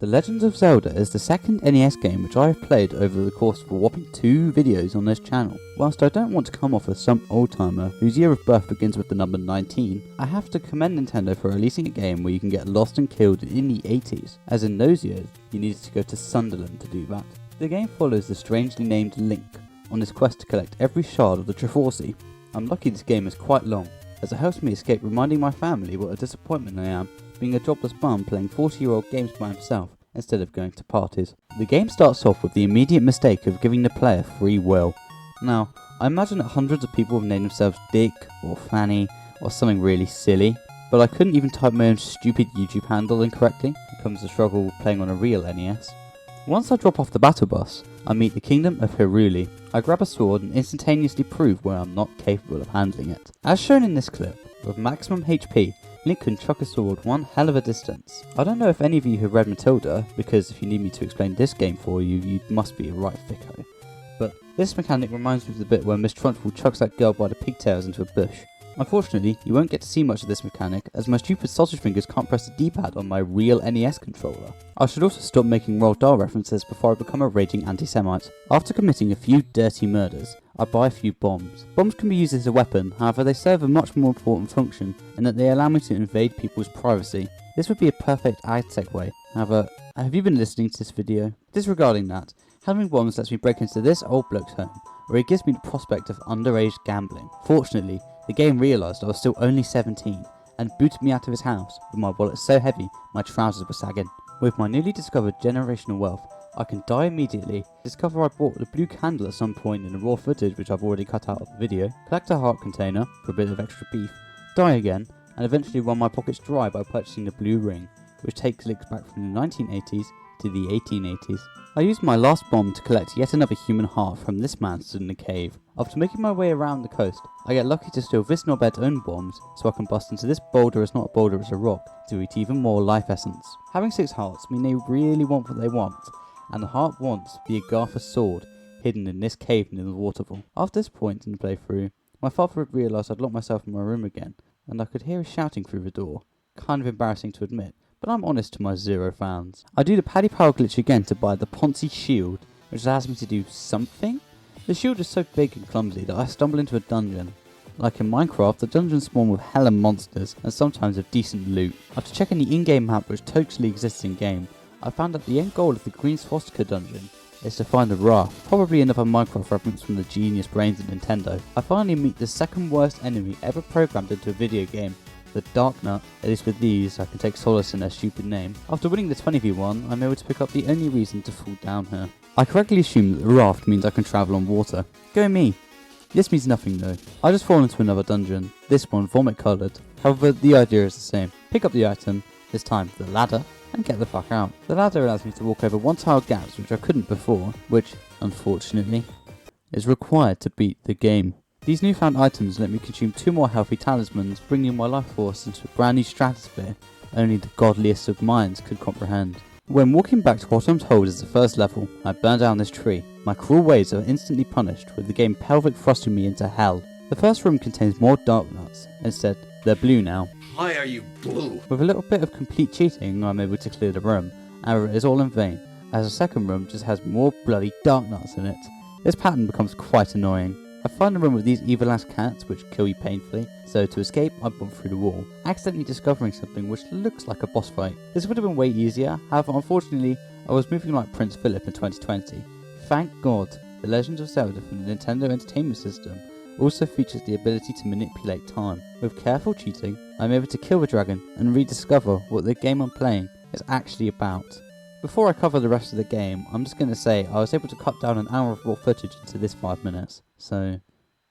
The Legend of Zelda is the second NES game which I have played over the course of a whopping 2 videos on this channel. Whilst I don't want to come off as some old timer whose year of birth begins with the number 19, I have to commend Nintendo for releasing a game where you can get lost and killed in the 80s, as in those years you needed to go to Sunderland to do that. The game follows the strangely named Link on his quest to collect every shard of the Triforce. I'm lucky this game is quite long, as it helps me escape reminding my family what a disappointment I am being a jobless bum playing 40-year-old games by himself instead of going to parties. The game starts off with the immediate mistake of giving the player free will. Now, I imagine that hundreds of people have named themselves Dick or Fanny or something really silly, but I couldn't even type my own stupid YouTube handle incorrectly. It comes to struggle playing on a real NES. Once I drop off the battle bus, I meet the kingdom of Hyrule. I grab a sword and instantaneously prove where I'm not capable of handling it. As shown in this clip, with maximum HP, Link can chuck a sword one hell of a distance. I don't know if any of you have read Matilda, because if you need me to explain this game for you, you must be a right thicko. But this mechanic reminds me of the bit where Miss Trunchbull chucks that girl by the pigtails into a bush. Unfortunately, you won't get to see much of this mechanic, as my stupid sausage fingers can't press the D-pad on my real NES controller. I should also stop making Roald Dahl references before I become a raging anti-Semite. After committing a few dirty murders, I buy a few bombs. Bombs can be used as a weapon, however they serve a much more important function in that they allow me to invade people's privacy. This would be a perfect ad segue. However, have you been listening to this video? Disregarding that, having bombs lets me break into this old bloke's home, where it gives me the prospect of underage gambling. Fortunately, the game realised I was still only 17 and booted me out of his house with my wallet so heavy my trousers were sagging. With my newly discovered generational wealth, I can die immediately, discover I bought the blue candle at some point in the raw footage which I've already cut out of the video, collect a heart container for a bit of extra beef, die again, and eventually run my pockets dry by purchasing the blue ring, which takes links back from the 1980s to the 1880s. I used my last bomb to collect yet another human heart from this man stood in a cave. After making my way around the coast, I get lucky to steal this knobhead's own bombs so I can bust into this boulder as not a boulder as a rock to eat even more life essence. Having 6 hearts mean they really want what they want, and the heart wants the Agartha sword hidden in this cave near the waterfall. After this point in the playthrough, my father had realised I'd locked myself in my room again, and I could hear his shouting through the door. Kind of embarrassing to admit, but I'm honest to my 0 fans. I do the Paddy Power glitch again to buy the Ponzi shield, which allows me to do something. The shield is so big and clumsy that I stumble into a dungeon. Like in Minecraft, the dungeons spawn with hella monsters and sometimes of decent loot. After checking the in-game map which totally exists in-game, I found that the end goal of the Green Swastika dungeon is to find a raft, probably another Minecraft reference from the genius brains of Nintendo. I finally meet the second worst enemy ever programmed into a video game, the Dark Nut. At least with these, I can take solace in their stupid name. After winning the 20v1, I'm able to pick up the only reason to fall down here. I correctly assume that the raft means I can travel on water. Go me! This means nothing though. I just fall into another dungeon, this one vomit coloured. However, the idea is the same. Pick up the item, this time the ladder, and get the fuck out. The ladder allows me to walk over one-tile gaps which I couldn't before, which, unfortunately, is required to beat the game. These newfound items let me consume 2 more healthy talismans, bringing my life force into a brand new stratosphere only the godliest of minds could comprehend. When walking back to what I'm told is the first level, I burn down this tree. My cruel ways are instantly punished, with the game pelvic thrusting me into hell. The first room contains more dark nuts. Instead, they're blue now. Why are you blue? With a little bit of complete cheating, I'm able to clear the room. However, it is all in vain, as the second room just has more bloody dark nuts in it. This pattern becomes quite annoying. I find a room with these evil ass cats which kill you painfully, so to escape I bump through the wall, accidentally discovering something which looks like a boss fight. This would have been way easier, however unfortunately I was moving like Prince Philip in 2020. Thank God, The Legend of Zelda from the Nintendo Entertainment System also features the ability to manipulate time. With careful cheating, I'm able to kill the dragon and rediscover what the game I'm playing is actually about. Before I cover the rest of the game, I'm just going to say I was able to cut down an hour of raw footage into this 5 minutes, so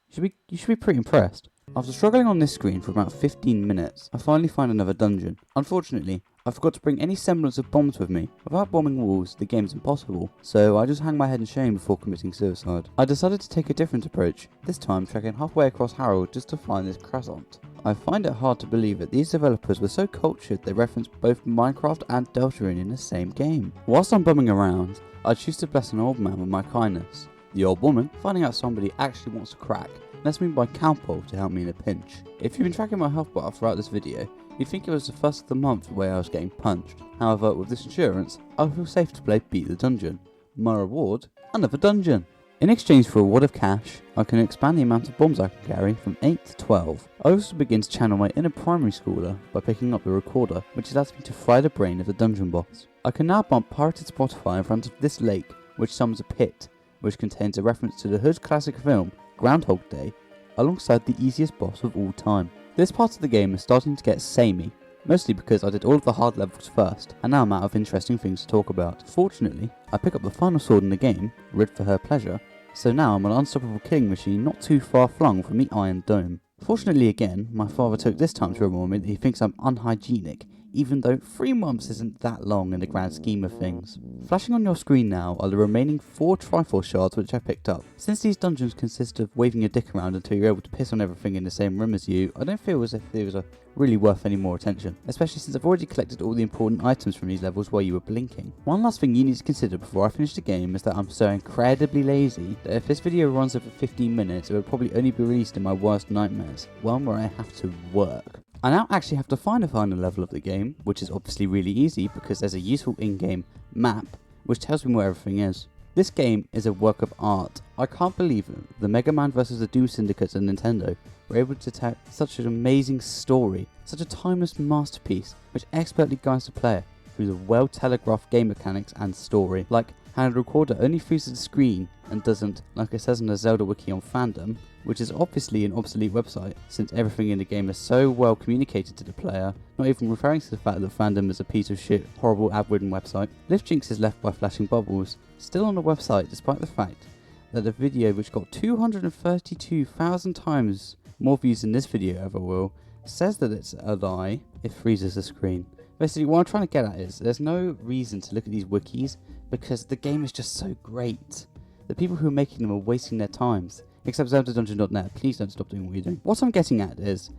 you should be pretty impressed. After struggling on this screen for about 15 minutes, I finally find another dungeon. Unfortunately, I forgot to bring any semblance of bombs with me. Without bombing walls, the game's impossible, so I just hang my head in shame before committing suicide. I decided to take a different approach, this time trekking halfway across Harold just to find this croissant. I find it hard to believe that these developers were so cultured they referenced both Minecraft and Deltarune in the same game. Whilst I'm bumming around, I choose to bless an old man with my kindness. The old woman, finding out somebody actually wants a crack, lets me buy cowpole to help me in a pinch. If you've been tracking my health bar throughout this video, You'd think it was the first of the month the way I was getting punched. However, with this insurance, I feel safe to play Beat the Dungeon. My reward? Another dungeon! In exchange for a wad of cash, I can expand the amount of bombs I can carry from 8 to 12. I also begin to channel my inner primary schooler by picking up the recorder, which allows me to fry the brain of the dungeon boss. I can now bump pirated Spotify in front of this lake, which summons a pit, which contains a reference to the Hood classic film, Groundhog Day, alongside the easiest boss of all time. This part of the game is starting to get samey, mostly because I did all of the hard levels first, and now I'm out of interesting things to talk about. Fortunately, I pick up the final sword in the game, Rid for Her Pleasure, so now I'm an unstoppable killing machine not too far flung from the Iron Dome. Fortunately again, my father took this time to remind me that he thinks I'm unhygienic, even though 3 months isn't that long in the grand scheme of things. Flashing on your screen now are the remaining 4 Triforce shards which I picked up. Since these dungeons consist of waving your dick around until you're able to piss on everything in the same room as you, I don't feel as if they was really worth any more attention, especially since I've already collected all the important items from these levels while you were blinking. One last thing you need to consider before I finish the game is that I'm so incredibly lazy that if this video runs over 15 minutes it would probably only be released in my worst nightmares, one where I have to work. I now actually have to find a final level of the game, which is obviously really easy because there's a useful in-game map which tells me where everything is. This game is a work of art. I can't believe it. The Mega Man vs the Doom Syndicates and Nintendo were able to tell such an amazing story, such a timeless masterpiece which expertly guides the player through the well-telegraphed game mechanics and story, like how the recorder only freezes the screen and doesn't, like it says in the Zelda wiki on fandom, which is obviously an obsolete website since everything in the game is so well communicated to the player, not even referring to the fact that fandom is a piece of shit, horrible ad-ridden website. Lift Jinx is left by flashing bubbles, still on the website despite the fact that the video, which got 232,000 times more views than this video ever will, says that it's a lie, it freezes the screen. Basically what I'm trying to get at is, there's no reason to look at these wikis because the game is just so great. The people who are making them are wasting their times. Except ZeldaDungeon.net, please don't stop doing what you're doing. What I'm getting at is,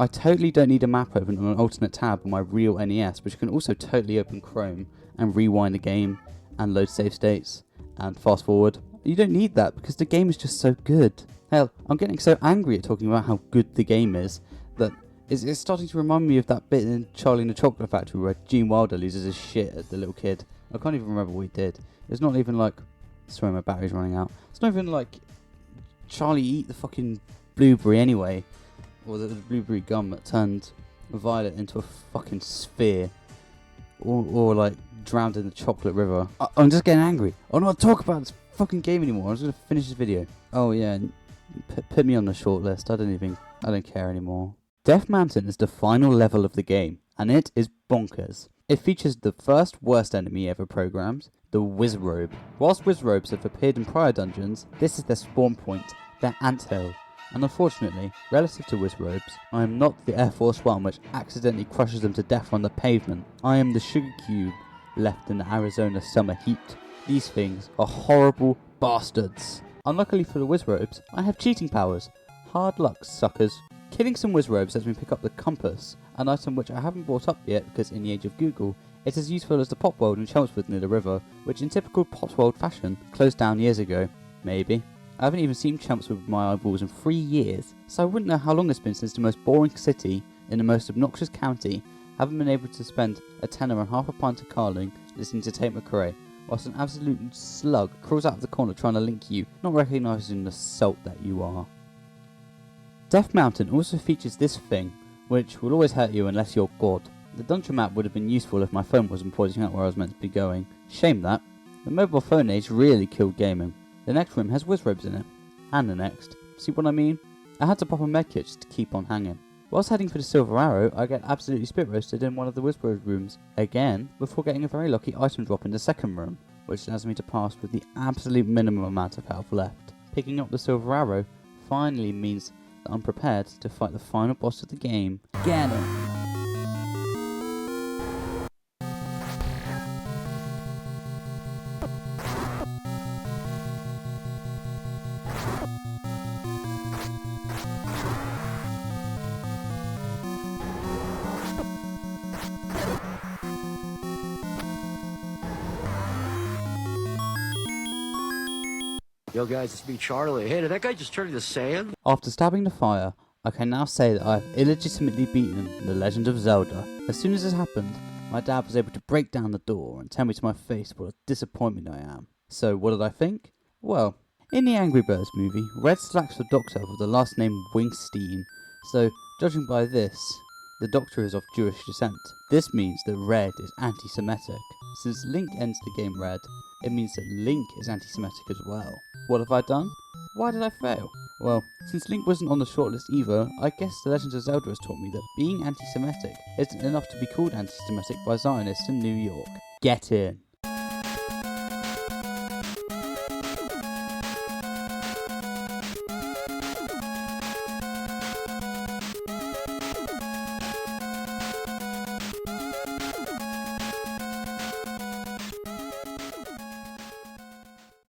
I totally don't need a map open on an alternate tab on my real NES, which can also totally open Chrome and rewind the game and load save states and fast forward. You don't need that because the game is just so good. Hell, I'm getting so angry at talking about how good the game is that it's starting to remind me of that bit in Charlie and the Chocolate Factory where Gene Wilder loses his shit at the little kid. I can't even remember what he did. It's not even like... Sorry, my battery's running out. It's not even like Charlie eat the fucking blueberry anyway, or the blueberry gum that turned Violet into a fucking sphere, or like drowned in the chocolate river. I'm just getting angry. I don't want to talk about this fucking game anymore. I'm just gonna finish this video. Oh yeah, put me on the short list. I don't care anymore. Death Mountain is the final level of the game, and it is bonkers. It features the first worst enemy ever programmed, the Wizrobe. Whilst Wizrobes have appeared in prior dungeons, this is their spawn point, their anthill. And unfortunately, relative to Wizrobes, I am not the Air Force One which accidentally crushes them to death on the pavement. I am the sugar cube left in the Arizona summer heat. These things are horrible bastards. Unluckily for the Wizrobes, I have cheating powers. Hard luck, suckers. Killing some Wizrobes lets me pick up the compass, an item which I haven't brought up yet because in the age of Google, it's as useful as the Pop World in Chelmsford near the river, which in typical Pop World fashion closed down years ago. Maybe. I haven't even seen Chelmsford with my eyeballs in 3 years, so I wouldn't know how long it's been since the most boring city in the most obnoxious county haven't been able to spend a tenner and half a pint of Carling listening to Tate McRae, whilst an absolute slug crawls out of the corner trying to link you, not recognising the salt that you are. Death Mountain also features this thing, which will always hurt you unless you're God. The dungeon map would have been useful if my phone wasn't pointing out where I was meant to be going. Shame that. The mobile phone age really killed gaming. The next room has Wizrobes in it. And the next. See what I mean? I had to pop a medkit just to keep on hanging. Whilst heading for the Silver Arrow, I get absolutely spit roasted in one of the Wizrobe rooms again, before getting a very lucky item drop in the second room, which allows me to pass with the absolute minimum amount of health left. Picking up the Silver Arrow finally means that I'm prepared to fight the final boss of the game, Ganon. Yo guys, it's me Charlie. Hey, did that guy just turn into sand? After stabbing the fire, I can now say that I have illegitimately beaten The Legend of Zelda. As soon as this happened, my dad was able to break down the door and tell me to my face what a disappointment I am. So what did I think? Well, in the Angry Birds movie, Red slacks the Doctor with the last name Wingstein, so judging by this, the Doctor is of Jewish descent. This means that Red is anti-Semitic. Since Link ends the game Red, it means that Link is anti-Semitic as well. What have I done? Why did I fail? Well, since Link wasn't on the shortlist either, I guess The Legend of Zelda has taught me that being anti-Semitic isn't enough to be called anti-Semitic by Zionists in New York. Get in!